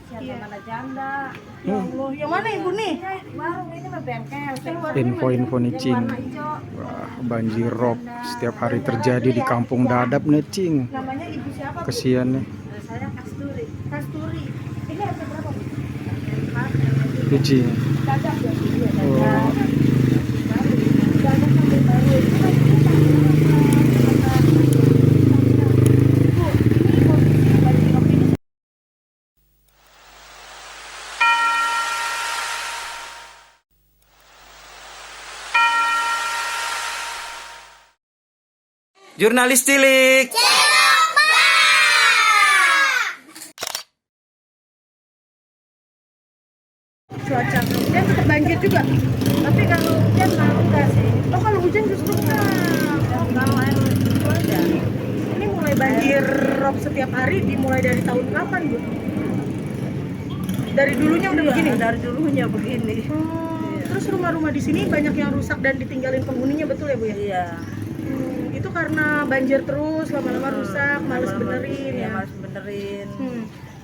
Siapa mana janda. Ya Allah, yang mana ibu nih? Warung ini mah bengkel. Info-info nih Cing. Wah, banjir rob setiap hari terjadi di Kampung Dadap nih Cing. Namanya ibu siapa? Kesian nih. Saya Kasturi. Kasturi. Ini harga berapa? Bu? Cing. Dadap ya. Oh. Dadap sampai baru itu kan Jurnalis Cilik. Cuaca hujan tetap banjir juga. tapi kalau hujan mah enggak sih. Oh, kalau hujan justru enggak. Kalau air itu aja. Ini mulai banjir rob setiap hari dimulai dari tahun kapan, Bu? Dari dulunya udah Iya, begini. dari dulunya begini. Terus rumah-rumah di sini banyak yang rusak dan ditinggalin penghuninya, betul ya, Bu ya? Iya. Itu karena banjir terus, lama-lama rusak, males Lama-lama, benerin iya, ya. males benerin.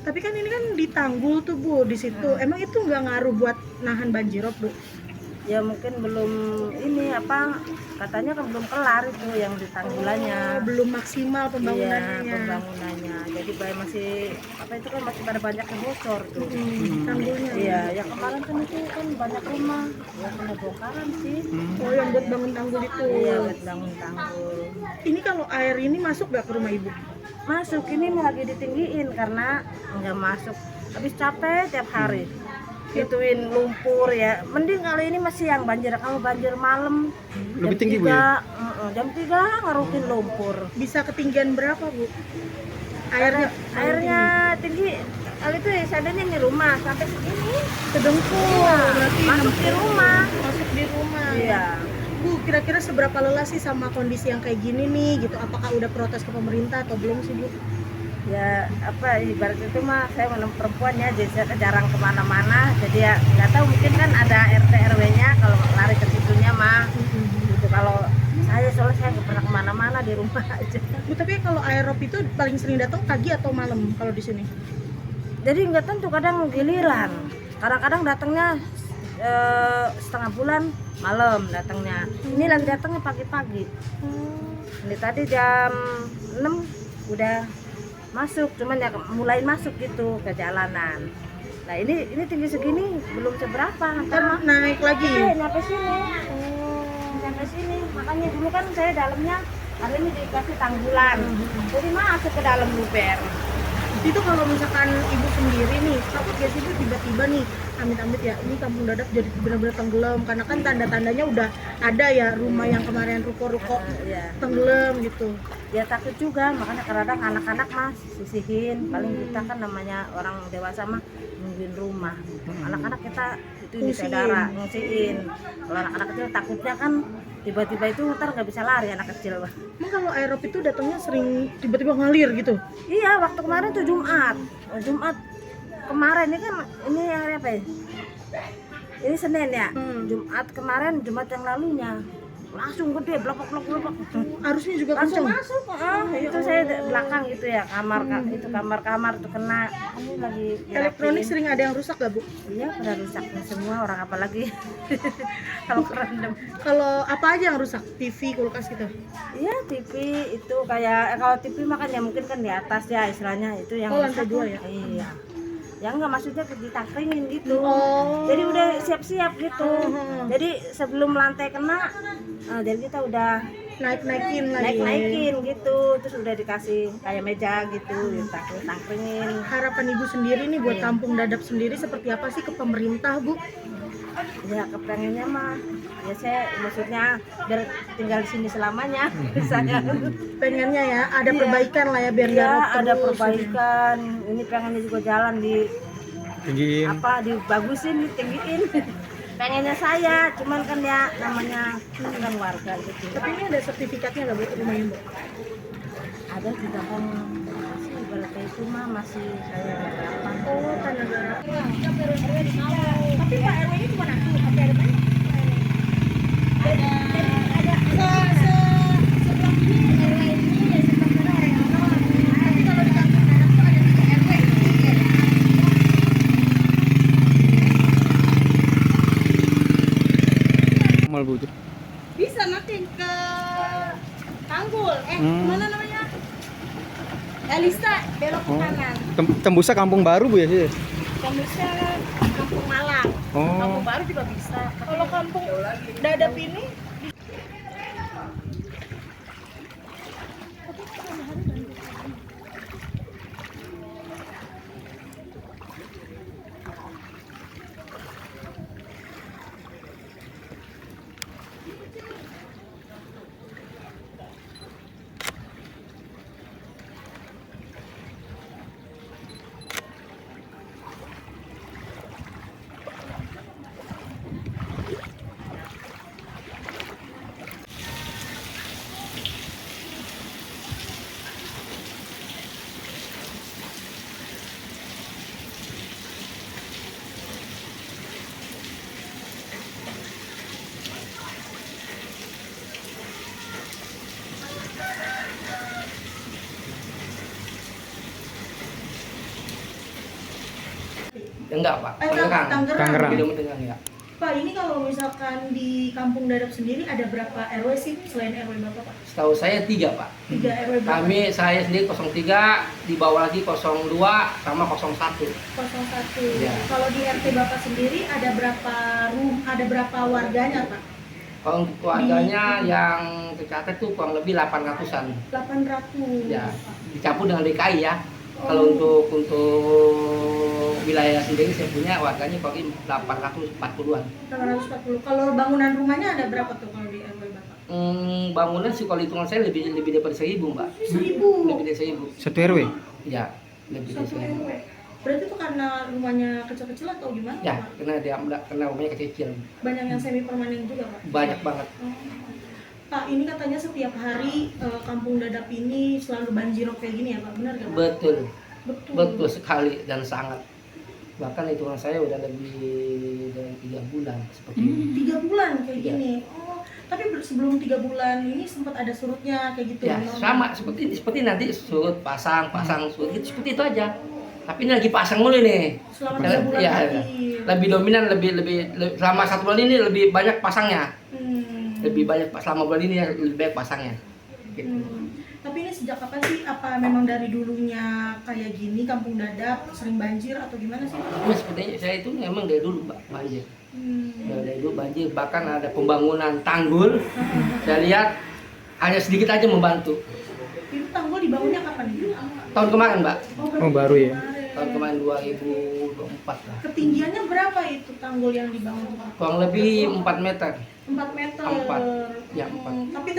Tapi kan ini kan di tanggul tuh, Bu, di situ. Emang itu nggak ngaruh buat nahan banjir rob, Bu? Ya mungkin belum ini apa katanya kan belum kelar itu yang di tanggulannya. Belum maksimal Iya, pembangunannya. pembangunannya. Jadi masih apa itu kan masih pada banyak yang bocor tuh. Tanggulnya. Iya, yang kemarin kan itu kan banyak rumah ya kena bongkaran sih. Oh, yang buat bangun tanggul itu. Iya, buat bangun tanggul. Ini kalau air ini masuk nggak ke rumah Ibu? Masuk ini lagi ditinggiin karena nggak masuk. Habis capek tiap hari. Gituin lumpur ya. Mending kali ini masih yang banjir. Kalau banjir malam Lebih jam tinggi, Bu, 3, ya? Jam 3 ngaruhin lumpur. Bisa ketinggian berapa, Bu? Airnya tinggi. Kali itu ya seadanya di rumah sampai segini. Sedengkul. Iya, Berarti masuk di rumah. Masuk di rumah. Iya. Bu, kira-kira seberapa lelah sih sama kondisi yang kayak gini nih gitu? Apakah udah protes ke pemerintah atau belum sih, Bu? Ya apa ibarat itu mah saya perempuan ya, jadi saya jarang kemana-mana, jadi ya nggak tahu mungkin kan ada RT RW-nya kalau lari ke situnya mah gitu. Kalau saya soalnya saya nggak pernah kemana-mana, di rumah aja. Bu, tapi kalau air rob itu paling sering datang pagi atau malam kalau di sini? Jadi nggak tentu, kadang giliran, kadang-kadang datangnya setengah bulan malam datangnya. Ini lagi datangnya pagi-pagi. Ini tadi jam 6 udah masuk, cuman ya mulai masuk gitu ke jalanan. Nah ini tinggi segini belum seberapa, ntar naik lagi. Nyampe sini, nyampe sini. Makanya dulu kan saya dalamnya hari ini dikasih tanggulan, jadi masuk ke dalam luber. Itu kalau misalkan Ibu sendiri nih, takut gak sih Bu tiba-tiba nih, amit-amit ya, ini Kampung Dadap jadi benar-benar tenggelam karena kan tanda-tandanya udah ada ya, rumah yang kemarin ruko-ruko tenggelam gitu. Ya takut juga, makanya kadang anak-anak mah sisihin. Paling kita kan namanya orang dewasa mah nungguin rumah. Anak-anak kita itu di saudara ngungsiin. Kalau anak-anak kecil takutnya kan tiba-tiba itu ntar nggak bisa lari anak kecil. Emang kalau air rob itu datangnya sering tiba-tiba ngalir gitu? Iya, waktu kemarin tuh Jumat kemarin ini kan ini hari apa ya? Ini Senin ya. Jumat kemarin, Jumat yang lalunya langsung gede, blok. Arusnya juga langsung kenceng? masuk. Itu saya belakang gitu ya, itu kamar tuh kena. Ini lagi elektronik sering ada yang rusak gak, Bu? Iya, pada rusaknya semua orang, apalagi kalau kerendam. Kalau apa aja yang rusak? TV, kulkas gitu? Iya, TV itu kayak kalau TV makanya mungkin kan di atas ya istilahnya, itu yang lantai 2 ya? Iya. Ya enggak, maksudnya ditangkringin gitu. Jadi udah siap-siap gitu. Jadi sebelum lantai kena, jadi kita udah naikin gitu. Terus udah dikasih kayak meja gitu, ditangkringin. Harapan Ibu sendiri nih buat Kampung Dadap sendiri seperti apa sih ke pemerintah, Bu? Ya kepengennya mah ya saya maksudnya biar tinggal di sini selamanya. Saya pengennya ya ada perbaikan lah ya, biar nggak rob terus. Ada perbaikan. Ini pengennya juga jalan tinggiin, dibagusin, ditinggiin. Pengennya saya, cuman kan ya namanya kan warga gitu. Tapi ini ada sertifikatnya nggak, Bu, rumahnya, Bu? Ada di dalam sih, ibaratnya itu mah masih kayak apa? Oh, tanah negara. Tapi Pak RW ini cuma aku, tapi ada banyak. Ada sebelah ini RW ini ya, sebelah sana orang yang awal. Tapi kalau di Kampung Dadap tuh ada 3 RW. mal Bu? Bisa nanti ke Tanggul. Mana namanya? Elisa, belok ke kanan. Tembusnya Kampung Baru Bu ya sih? Tembusnya Kampung Malang. Oh. Kampung Baru juga bisa. Kalau Kampung Dadap ini Enggak, Pak. Tangerang. Tangerang. Tidak mendengar ya. Pak, ini kalau misalkan di Kampung Dadap sendiri ada berapa RW sih selain RW Bapak, Pak? Setahu saya 3, Pak. 3 RW Bapak. Saya sendiri 03, di bawah lagi 02 sama 01. 01. Ya. Kalau di RT Bapak sendiri ada berapa warganya, Pak? Kalau untuk keluarganya yang tercatat tuh kurang lebih 800-an. 800. Ya, dicampur dengan DKI ya. Oh. Kalau untuk wilayah sendiri saya punya warganya kurang lebih 840-an. 840. Kalau bangunan rumahnya ada berapa tuh kalau di RW Bapak? Bangunan sih kalau hitungan saya lebih daripada 1.000, Mbak. 1000. Lebih dari 1.000. Satu RW? Ya, lebih dari 1 1.000. RW. Berarti itu karena rumahnya kecil-kecil atau gimana, Ya, Pak? kena rumahnya kecil. Banyak yang semi permanen juga, Pak? Banyak banget. Oh. Pak, ini katanya setiap hari Kampung Dadap ini selalu banjirop kayak gini ya, Pak? Benar nggak, Pak? Betul. Betul. Betul sekali dan sangat. Bahkan hitungan saya udah lebih dari 3 bulan seperti ini. 3 bulan kayak Iya. gini. Oh, tapi sebelum 3 bulan ini sempat ada surutnya kayak gitu. Ya, normal. sama seperti nanti surut pasang surut gitu, seperti itu aja. Tapi ini lagi pasang mulu nih. Selama Ya, 3 bulan ya, tadi. lebih dominan lebih selama 1 bulan ini lebih banyak pasangnya. Hmm. Lebih banyak selama bulan ini lebih banyak pasangnya. Gitu. Tapi ini sejak kapan sih? Apa memang dari dulunya kayak gini Kampung Dadap sering banjir atau gimana sih? Ini sepertinya saya itu memang dari dulu, Mbak, banjir. Hmm. Dari dulu banjir, bahkan ada pembangunan tanggul. Saya lihat hanya sedikit aja membantu. Itu tanggul dibangunnya kapan nih? Tahun kemarin, Mbak. Oh, baru ya? Tahun kemarin 2024 lah. Ketinggiannya berapa itu tanggul yang dibangun, Pak? Kurang lebih 4 meter. 4 meter. 4. Ya, 4. Tapi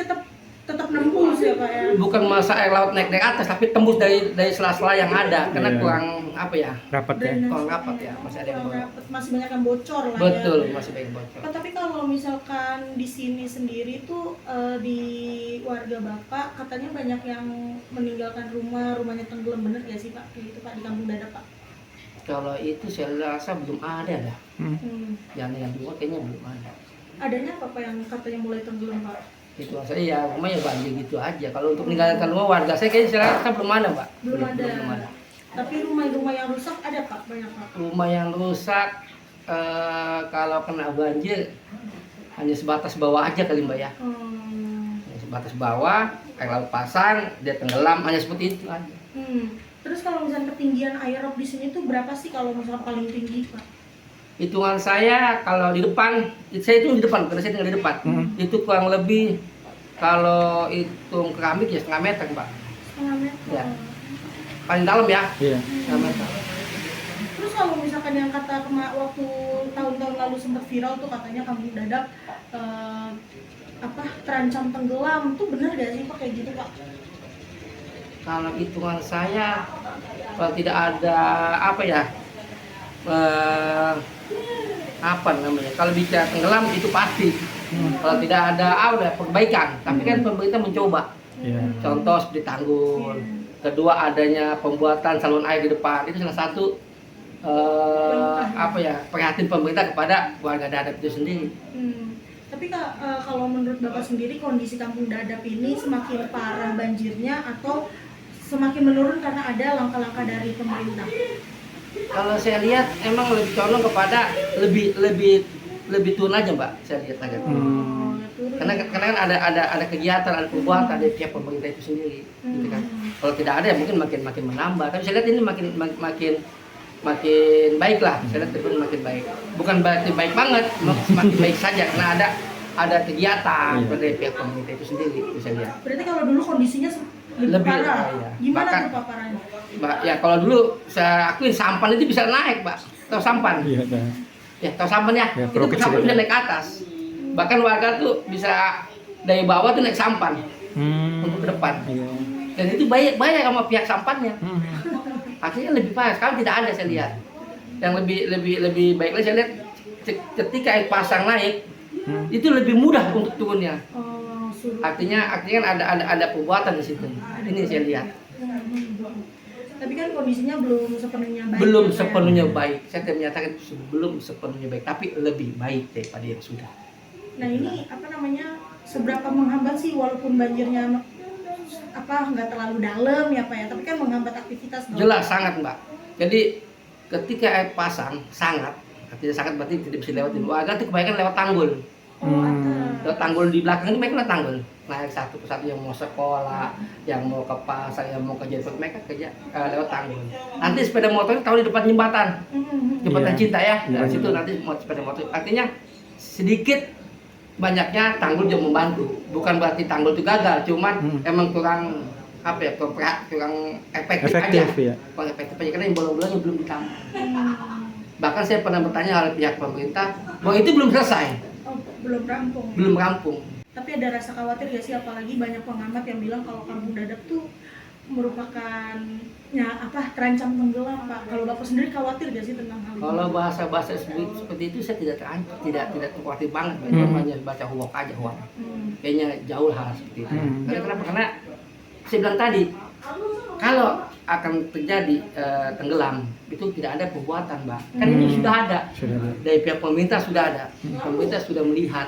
tetap nembus ya, Pak ya. Bukan masa air laut naik atas, tapi tembus dari sela-sela yang ada. Karena Iya. kurang apa ya? Rapat ya? Kurang rapat ya, masih ada yang Kurang bocor. rapet, masih banyak yang bocor lah Betul, ya. masih banyak bocor. Pak, tapi kalau misalkan di sini sendiri tuh di warga Bapak katanya banyak yang meninggalkan rumahnya tenggelam, bener gak sih, Pak? Kayak gitu, Pak, di Kampung Dadap, Pak. Kalau itu saya rasa belum ada dah. Yang dua kayaknya belum ada. Adanya apa, Pak, yang katanya mulai tenggelam, Pak? Itu saya ya rumahnya banjir gitu aja. Kalau untuk meninggalkan rumah warga saya kayaknya saya rasa belum ada, Pak. Belum ada. Belum ada. Tapi rumah-rumah yang rusak ada, Pak? Banyak, Pak? Rumah yang rusak kalau kena banjir hanya sebatas bawah aja kali, Mbak ya. Hanya sebatas bawah, air laut pasang, dia tenggelam, hanya seperti itu aja. Terus kalau misalnya ketinggian air rob di sini tuh berapa sih kalau misalnya paling tinggi, Pak? Hitungan saya kalau di depan, saya itu di depan, karena saya tinggal di depan. Itu kurang lebih kalau hitung keramik ya 1,5 meter, Pak. 1,5 meter. Ya. Paling dalam ya. Iya. 1,5 meter. Terus kalau misalkan yang kata waktu tahun-tahun lalu sempat viral tuh katanya Kampung Dadap terancam tenggelam, tuh benar gak sih, Pak, kayak gitu, Pak? Kalau hitungan saya kalau tidak ada apa namanya, kalau bicara tenggelam itu pasti. Kalau tidak ada udah perbaikan, tapi kan pemerintah mencoba. Iya. Contoh seperti tanggul. Kedua, adanya pembuatan saluran air di depan, itu salah satu perhatian pemerintah kepada warga Dadap itu sendiri. Tapi Kak, kalau menurut Bapak sendiri kondisi Kampung Dadap ini semakin parah banjirnya atau semakin menurun karena ada langkah-langkah dari pemerintah? Kalau saya lihat emang lebih condong kepada lebih lebih turun aja Mbak, saya lihat aja. Oh, turun. Karena kan ada kegiatan, ada perbuatan dari pihak pemerintah itu sendiri, gitu kan. Kalau tidak ada ya mungkin makin menambah. Tapi saya lihat ini makin baik lah. Saya lihat itu makin baik. Bukan berarti baik banget, semakin baik saja karena ada kegiatan dari pihak pemerintah itu sendiri, itu saya lihat. Berarti kalau dulu kondisinya lebih parah. iya. Gimana Bahkan- tuh Pak parahnya? Mbak, ya kalau dulu saya akuin sampan itu bisa naik, Mbak. Tahu sampan? Iya, dah. Ya, tahu sampan ya? Ya, Itu perahu kecil sampan itu. bisa naik ke atas. Bahkan warga tuh bisa dari bawah tuh naik sampan untuk ke depan. Iya. Dan itu bayar sama pihak sampannya. Hmm. Akhirnya lebih parah. Sekarang tidak ada saya lihat. Yang lebih baik lagi saya lihat ketika air pasang naik itu lebih mudah untuk turunnya. Oh, suruh. Artinya kan ada perbuatan di situ. Ini saya lihat. Tapi kan kondisinya belum sepenuhnya baik. Belum ya, Pak, ya? sepenuhnya baik. Saya tidak menyatakan belum sepenuhnya baik, tapi lebih baik daripada yang sudah. Nah ini apa namanya, seberapa menghambat sih walaupun banjirnya nggak terlalu dalam ya Pak ya, tapi kan menghambat aktivitas dong. Jelas sangat Mbak. Jadi ketika air pasang sangat, artinya sangat berarti tidak bisa lewatin. Warga itu kebanyakan lewat tanggul. Oh, atas. Lewat tanggul di belakang itu mereka lewat tanggul. Naik satu persatu yang mau sekolah, yang mau ke pasar, yang mau kerja, mereka kerja lewat tanggul. Nanti sepeda motor tahu di depan jembatan. Jembatan Iya. cinta ya. Dari Jembatan situ cinta. nanti mau sepeda motor. Artinya sedikit banyaknya tanggul juga membantu. Bukan berarti tanggul itu gagal, cuman emang kurang apa ya, kurang efektif Efektif, aja. ya. Kurang efektif aja karena yang bolong-bolongnya belum ditambah. Bahkan saya pernah bertanya oleh pihak pemerintah bahwa itu belum selesai, Oh, belum rampung. belum rampung. Tapi ada rasa khawatir ya sih, apalagi banyak pengamat yang bilang kalau Kampung Dadap tuh merupakan terancam tenggelam Pak. Kalau Bapak sendiri khawatir gak sih tentang hal ini? Kalau bahasa seperti itu saya tidak terancam, tidak khawatir banget. Hanya baca huwak aja huwak. Kayaknya jauh hal seperti itu. Karena kenapa? Karena saya bilang tadi, kalau akan terjadi tenggelam itu tidak ada perbuatan, Mbak. Kan ini sudah ada. Sudah ada. Dari pihak pemerintah sudah ada. Pemerintah sudah melihat.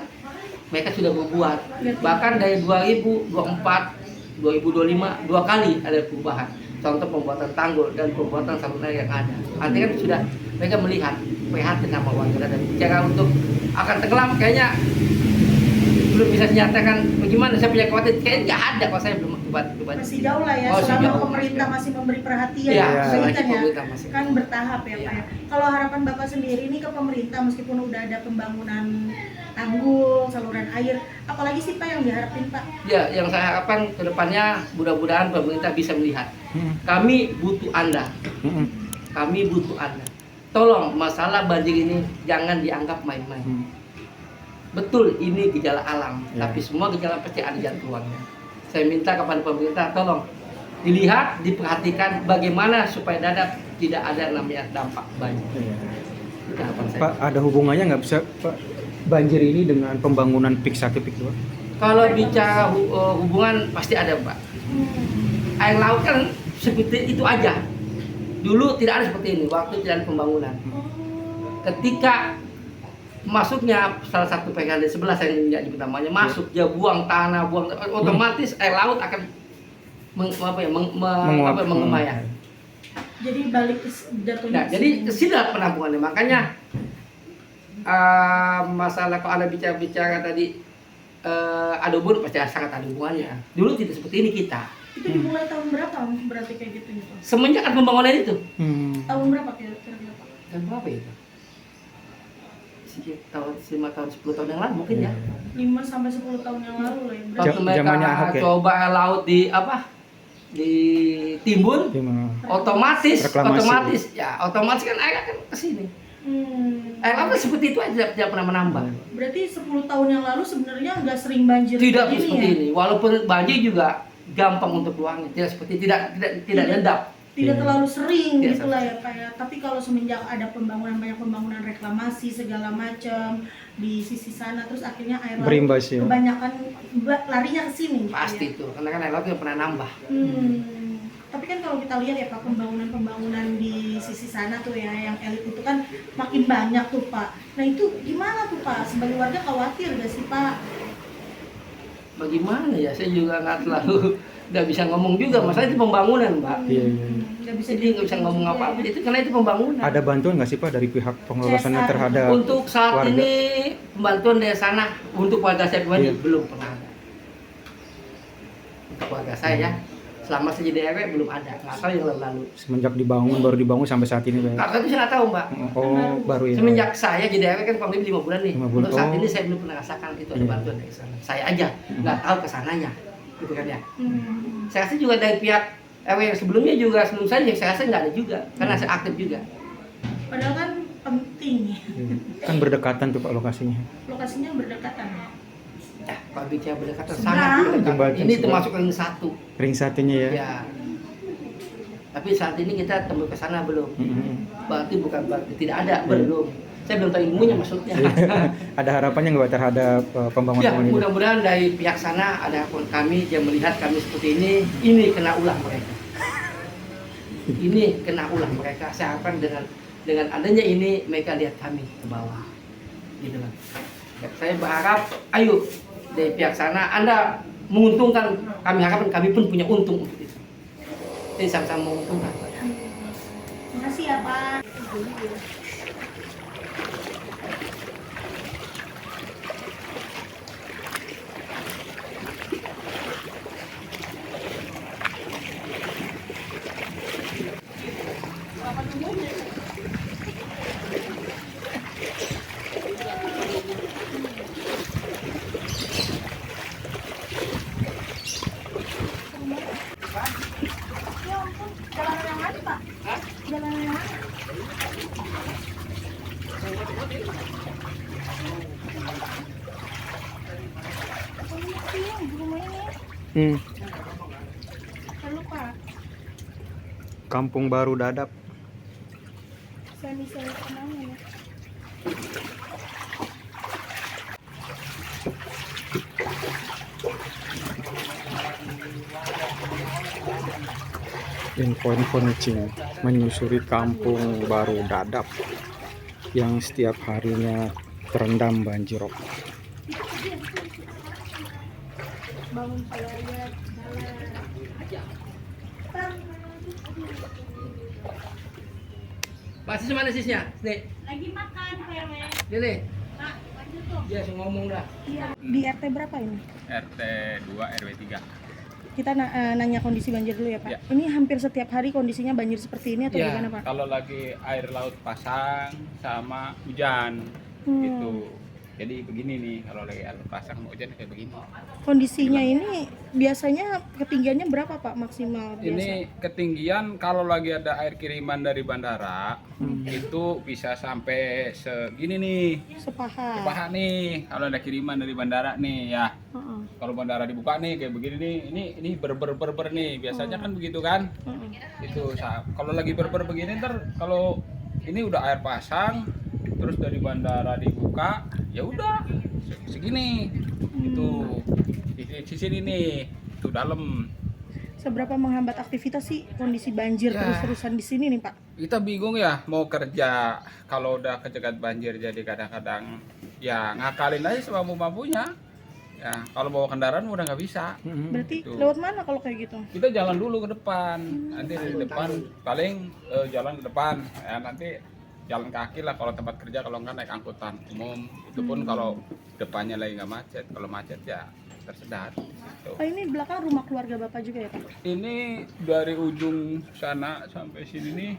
Mereka sudah berbuat. Bahkan dari 2024, 2025 2 kali ada perubahan. Contoh pembuatan tanggul dan pembuatan saluran air yang ada. Artinya kan sudah mereka melihat, prihatin sama warga dan bicara untuk akan tenggelam kayaknya belum bisa dinyatakan bagaimana. Saya punya khawatir kayaknya nggak ada kalau saya belum debat. Masih jauh lah ya, Masih selama jauh. pemerintah masih memberi perhatian. Iya, Ini selagi kan ya, pemerintah masih. kan bertahap ya Iya. Pak ya. Kalau harapan Bapak sendiri ini ke pemerintah, meskipun udah ada pembangunan tanggul, saluran air, apalagi sih Pak yang diharapin Pak? Ya, yang saya harapkan ke depannya mudah-mudahan pemerintah bisa melihat. Kami butuh Anda. Kami butuh Anda. Tolong masalah banjir ini jangan dianggap main-main. Betul ini gejala alam, Ya. tapi semua gejala pasti ada jalan keluarnya. Saya minta kepada pemerintah tolong dilihat, diperhatikan bagaimana supaya Dadap tidak ada namanya dampak banjir. Itu harapan saya. Pak, ada hubungannya nggak bisa Pak banjir ini dengan pembangunan PIK 1 PIK 2? Kalau bicara hubungan pasti ada, Pak. Air laut kan seperti itu aja. Dulu tidak ada seperti ini, waktu tidak ada pembangunan. Ketika masuknya salah satu PKD 11 yang tidak disebut namanya, masuk dia buang tanah, buang otomatis air laut akan Menguap. mengemaya. Jadi balik ke jatuhnya. Nah, jadi kesini penampungannya. Makanya masalah kalau ada bicara tadi ada hubungan, pasti sangat ada hubungannya. Dulu tidak seperti ini kita. Itu dimulai tahun berapa berarti kayak gitu nih Pak? Semenjak ada pembangunan itu. Tahun berapa kira-kira Pak? Tahun berapa itu? Sekitar tahun 5 tahun 10 tahun yang lalu mungkin ya. 5 sampai 10 tahun yang lalu lah ya. Berarti Waktu mereka Zamannya Ahok ya? coba air laut di di Timbun, otomatis otomatis kan air akan ke sini. Air laut kan seperti itu aja, tidak pernah menambah. Berarti 10 tahun yang lalu sebenarnya nggak sering banjir Tidak kayak gini seperti ya? ini. Walaupun banjir juga gampang untuk keluarnya, tidak seperti tidak ngendap. Tidak terlalu sering Tidak gitu lah ya Pak ya. Tapi kalau semenjak ada banyak pembangunan reklamasi segala macam di sisi sana, terus akhirnya air laut Berimbas ya. kebanyakan larinya ke sini gitu Pasti ya. itu, karena kan air laut tidak pernah nambah. Tapi kan kalau kita lihat ya Pak, pembangunan di sisi sana tuh ya, yang elit itu kan makin banyak tuh Pak. Nah itu gimana tuh Pak? Sebagai warga khawatir gak sih Pak? Bagaimana ya, saya juga nggak terlalu nggak bisa ngomong juga. Masalah itu pembangunan, Mbak. Iya. Jadi nggak bisa ngomong apa-apa. Itu karena itu pembangunan. Ada bantuan nggak sih Pak dari pihak pengelolaannya CSR. terhadap Untuk saat warga? ini pembantuan dari sana untuk warga saya pribadi Iya. belum pernah ada. Untuk warga saya ya, selama saya jadi RW belum ada. Nggak tahu yang lalu. Semenjak dibangun, baru dibangun sampai saat ini Pak? Kakak itu saya nggak tahu mbak. Oh, baru ya? Semenjak saya jadi RW kan kurang lebih 5 bulan nih. 5 bulan. Untuk saat Oh. ini saya belum pernah rasakan itu ada Iya. bantuan dari sana. Saya aja nggak tahu kesananya, gitu kan ya. Hmm. Saya rasa juga dari pihak RW yang sebelumnya juga sebelum saya rasa nggak ada juga, karena saya aktif juga. Padahal kan penting ya. Iya. Kan berdekatan tuh Pak lokasinya. Lokasinya berdekatan. Ya, kalau bicara berdekatan Seberang. sangat berdekatan. Jembatan Ini seberang. termasuk ring 1. Ring satunya ya? Ya. Tapi saat ini kita tembus ke sana belum. Berarti bukan berarti tidak ada, belum. Saya belum tahu ilmunya maksudnya. Ada harapannya nggak Pak terhadap Ya, pembangunan ini? mudah-mudahan dari pihak sana ada pun kami yang melihat kami seperti ini kena ulah mereka. Ini kena ulah mereka. Saya harapkan dengan adanya ini mereka lihat kami ke bawah, gitu kan. Saya berharap, ayo dari pihak sana Anda menguntungkan, kami harapkan kami pun punya untung untuk itu. Jadi sama-sama menguntungkan. Makasih ya Pak. Ya ampun, jalanan yang mana Pak? Jalanan yang mana? Oh, ini sih yang di rumah ini. Lalu Pak, Kampung Baru Dadap. saya kemana ya? Info-info nicing menyusuri Kampung Baru Dadap yang setiap harinya terendam banjir rob. Bangun pelayat, Pak Sis mana Sisnya? Nih, lagi makan Pak RW. ini. Pak, lanjut tuh. Dia langsung ngomong dah. Iya. Di RT berapa ini? RT 2 RW 3. Kita nanya kondisi banjir dulu ya Pak. Ya. Ini hampir setiap hari kondisinya banjir seperti ini atau Ya, gimana Pak? kalau lagi air laut pasang sama hujan Hmm. gitu. Jadi begini nih, kalau lagi air pasang sama hujan kayak begini. Kondisinya ini biasanya ketinggiannya berapa Pak maksimal biasa? Ini ketinggian kalau lagi ada air kiriman dari bandara itu bisa sampai segini nih. Sepaha. Sepaha nih kalau ada kiriman dari bandara nih ya. Heeh. Kalau bandara dibuka nih kayak begini nih, ini ber nih. Biasanya kan begitu kan? Heeh. Itu kalau lagi berber begini ntar kalau ini udah air pasang terus dari bandara dibuka ya udah segini itu di sini nih itu dalam. Seberapa menghambat aktivitas sih kondisi banjir Ya. terus-terusan di sini nih Pak? Kita bingung ya mau kerja kalau udah kejegat banjir, jadi kadang-kadang ya ngakalin aja semampu-mampunya ya. Kalau bawa kendaraan udah nggak bisa. Berarti Gitu. lewat mana kalau kayak gitu? Kita jalan dulu ke depan, nanti di depan paling jalan ke depan ya, nanti jalan kaki lah kalau tempat kerja, kalau nggak naik angkutan umum. Itu pun kalau depannya lagi nggak macet, kalau macet ya tersedat gitu. Pak, ini belakang rumah keluarga Bapak juga ya Pak? Ini dari ujung sana sampai sini nih,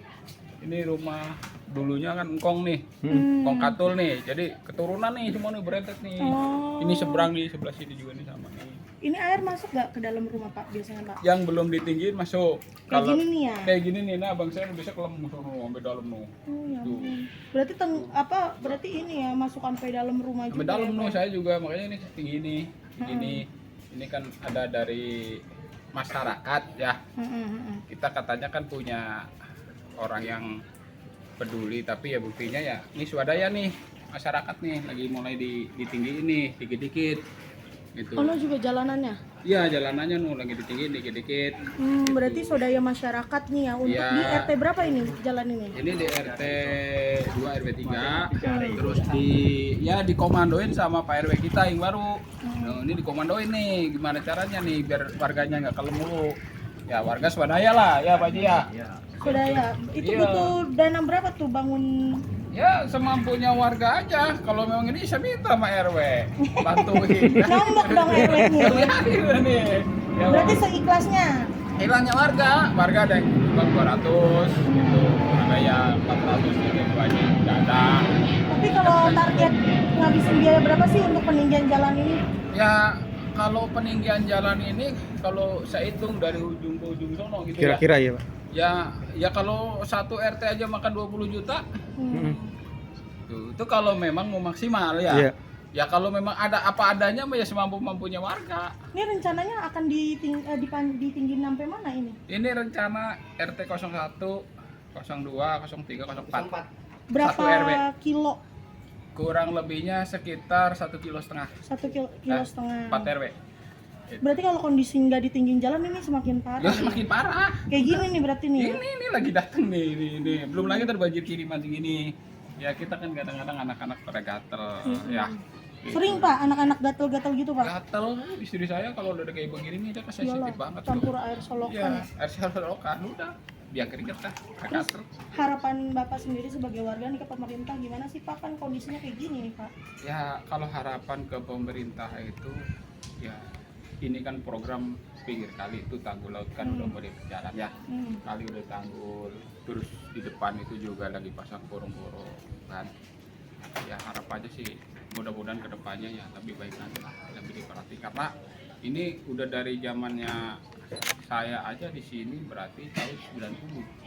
ini rumah dulunya kan engkong nih, engkong katul nih, jadi keturunan nih semua nih berentet nih. Oh. Ini seberang nih, sebelah sini juga nih sama nih. Ini air masuk nggak ke dalam rumah Pak biasanya Pak? Yang belum ditinggiin masuk. Kayak gini nih ya? Kayak gini nih, nah bang saya bisa kelem sampai dalam nih. Oh ya Tuh. ampun. Berarti berarti ini ya masuk sampai dalam rumah juga Sampai dalam ya, nih Pak? saya juga, makanya ini tinggi nih. Ini kan ada dari masyarakat ya. Kita katanya kan punya orang yang peduli, tapi ya buktinya ya ini swadaya nih masyarakat nih lagi mulai ditinggiin nih dikit-dikit gitu. Oh, no, juga jalanannya? Iya jalanannya nuh lagi ditinggiin dikit-dikit. Berarti swadaya masyarakat nih ya. Untuk Iya. di RT berapa ini jalan ini? Ini di RT 2 RW 3 terus dikomandoin sama Pak RW kita yang baru. Nah, ini dikomandoin nih gimana caranya nih biar warganya nggak kelem mulu. Ya warga swadaya lah ya Pak Ji ya. Sudah ya. Itu Iya. butuh dana berapa tuh bangun? Ya semampunya warga aja. Kalau memang ini saya minta sama RW bantuin. Nombok dong RW-nya. Iya nih. Ya, Berarti seikhlasnya. hilangnya warga ada yang cuma 200 gitu, ada yang 400 gitu aja nggak ada. Tapi kalau target ngabisin biaya berapa sih untuk peninggian jalan ini? Ya kalau peninggian jalan ini kalau saya hitung dari ujung ke ujung sono gitu Kira-kira ya Pak? ya kalau satu RT aja makan 20 juta. Itu kalau memang mau maksimal ya. Iya. Ya kalau memang ada apa adanya ya semampu-mampunya warga. Ini rencananya akan ditinggiin sampai mana ini? Ini rencana RT 01, 02, 03, 04. Berapa Satu RW. kilo? Kurang lebihnya sekitar 1,5 kilo. 1 kilo setengah. 4 RW. Berarti kalau kondisi nggak ditinggin jalan ini semakin parah. Ya semakin parah. Kayak gini nih berarti nih. ya? Ini lagi datang nih, ini. Belum lagi terbanjir kiriman segini. Ya kita kan kadang-kadang anak-anak pada gatel, ya. Sering Pak anak-anak gatel-gatel gitu Pak? Gatel, istri saya kalau udah kayak begini nih dia kan sensitif Iyalah, banget. campur loh. air Iya, solokan. air solokan udah. Biar keringet lah, gatel. Harapan Bapak sendiri sebagai warga nih ke pemerintah gimana sih Pak? Kan kondisinya kayak gini nih Pak. Ya kalau harapan ke pemerintah itu ya ini kan program pinggir kali itu tanggul laut kan udah mulai berjalan ya. Kali udah tanggul, terus di depan itu juga lagi pasang korong-korong kan. Ya harap aja sih mudah-mudahan kedepannya ya lebih baik nanti lah, lebih diperhati karena ini udah dari zamannya saya aja di sini berarti tahun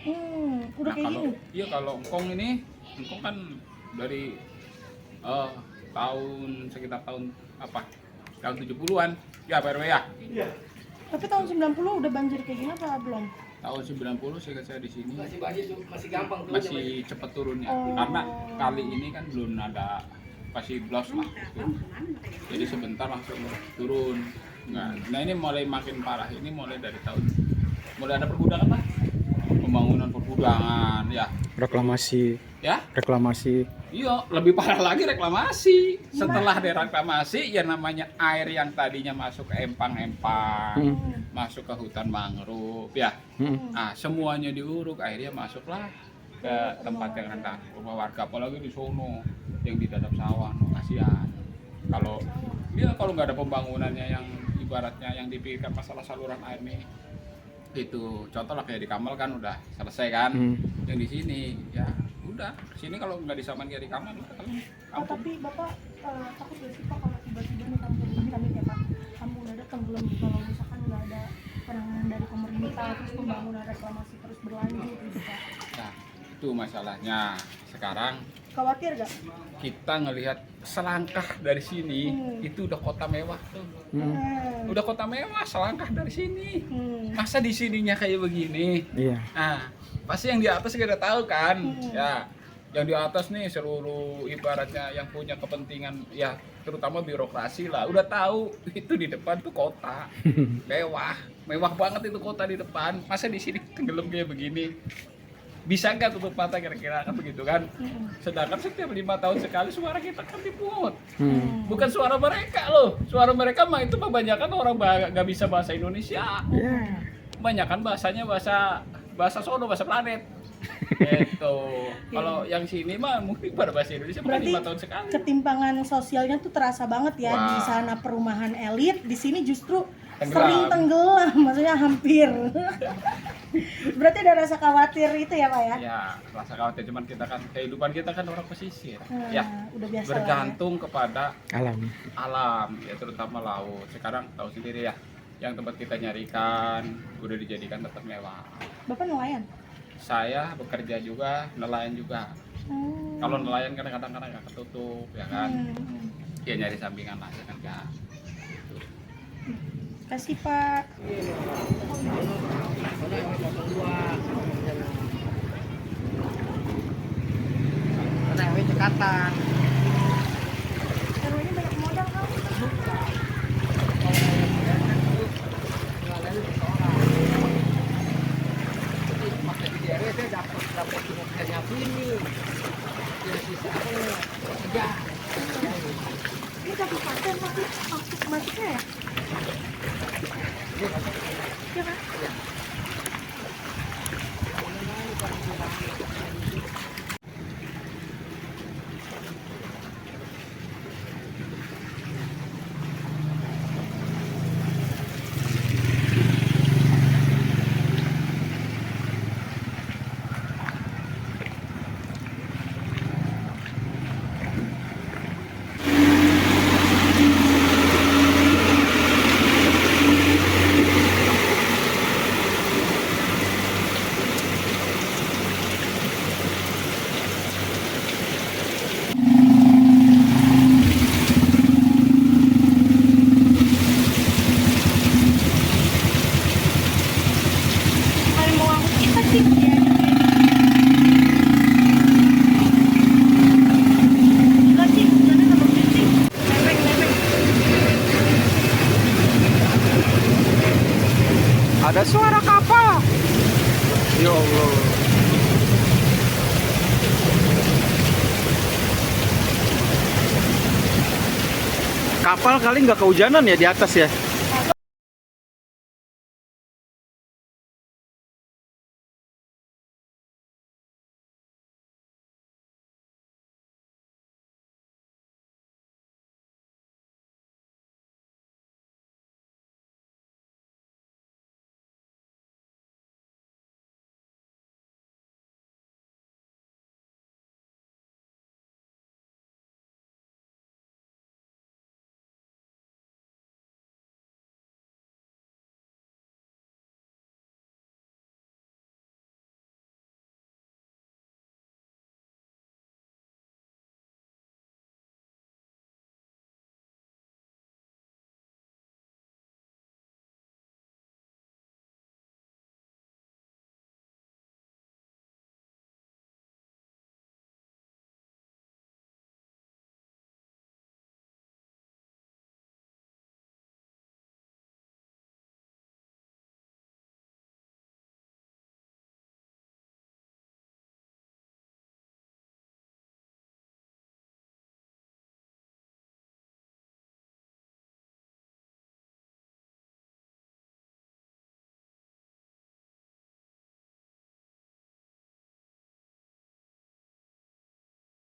90. Udah kayak kalau gini. iya kalau engkong kan dari sekitar tahun apa? Tahun 70-an. Ya, Pak RW ya. Tapi tahun 90 udah banjir kayak gini apa belum? Tahun 90 saya di sini Masih gampang tuh. masih cepat turunnya Oh. karena kali ini kan belum ada pasti blos lah gitu. Jadi sebentar langsung turun. Nah ini mulai makin parah ini mulai dari mulai ada pergudangan lah, pembangunan pergudangan ya Reklamasi iya lebih parah lagi reklamasi. Setelah direklamasi ya namanya air yang tadinya masuk ke empang-empang, masuk ke hutan mangrove ya. Nah, semuanya diuruk, akhirnya masuklah ke tempat yang rendah rumah warga, apalagi di sono yang di dalam sawah, no, kasihan. Kalau nggak ada pembangunannya yang ibaratnya yang dipikirkan masalah saluran air nih, itu contoh lah kayak di Kamal kan udah selesai kan, yang di sini ya udah sini kalau nggak disamain kayak di Kamal udah Tapi Bapak takut gak sih Pak kalau tiba-tiba nih kampung ini ya Pak, kampung dadak tenggelam kalau misalkan nggak ada penanganan dari pemerintah terus pembangunan reklamasi terus berlanjut gitu Pak? Nah, itu masalahnya sekarang Khawatir gak? kita ngelihat selangkah dari sini itu udah kota mewah tuh. Udah kota mewah selangkah dari sini. Masa di sininya kayak begini? iya. Nah, pasti yang di atas kita udah tahu kan? Ya, yang di atas nih seluruh ibaratnya yang punya kepentingan ya terutama birokrasi lah udah tahu itu di depan tuh kota mewah banget itu kota di depan. Masa di sini tenggelam kayak begini? Bisa nggak tutup mata kira-kira kan begitu kan? Sedangkan setiap 5 tahun sekali suara kita kan dipungut. Bukan suara mereka loh. Suara mereka mah itu kebanyakan orang nggak bisa bahasa Indonesia. Kebanyakan bahasanya bahasa sono, bahasa planet. Gitu. Kalau yang sini mah mungkin pada bahasa Indonesia bukan Berarti 5 tahun sekali. ketimpangan sosialnya tuh terasa banget ya. Wah. Di sana perumahan elit, di sini justru Tenggelam. sering tenggelam, maksudnya hampir. Berarti ada rasa khawatir itu ya Pak ya? Ya, rasa khawatir cuman kita kan kehidupan kita kan orang pesisir. Ya, Udah biasa lah ya. bergantung kepada Alam. ya terutama laut. Sekarang tahu sendiri ya, yang tempat kita nyarikan udah dijadikan tempat mewah. Bapak nelayan? Saya bekerja juga, nelayan juga. Kalau nelayan kadang-kadang nggak ketutup ya kan. Ya nyari sampingan lah ya kan Kak. Kasih Pak. RW Cekatan. RW-nya banyak modal kan? Dapat bukannya ini. Ya sisa apa nih? Kerja. Ini kabupaten masuknya ya? Iya kan? kapal kali nggak kehujanan ya di atas ya?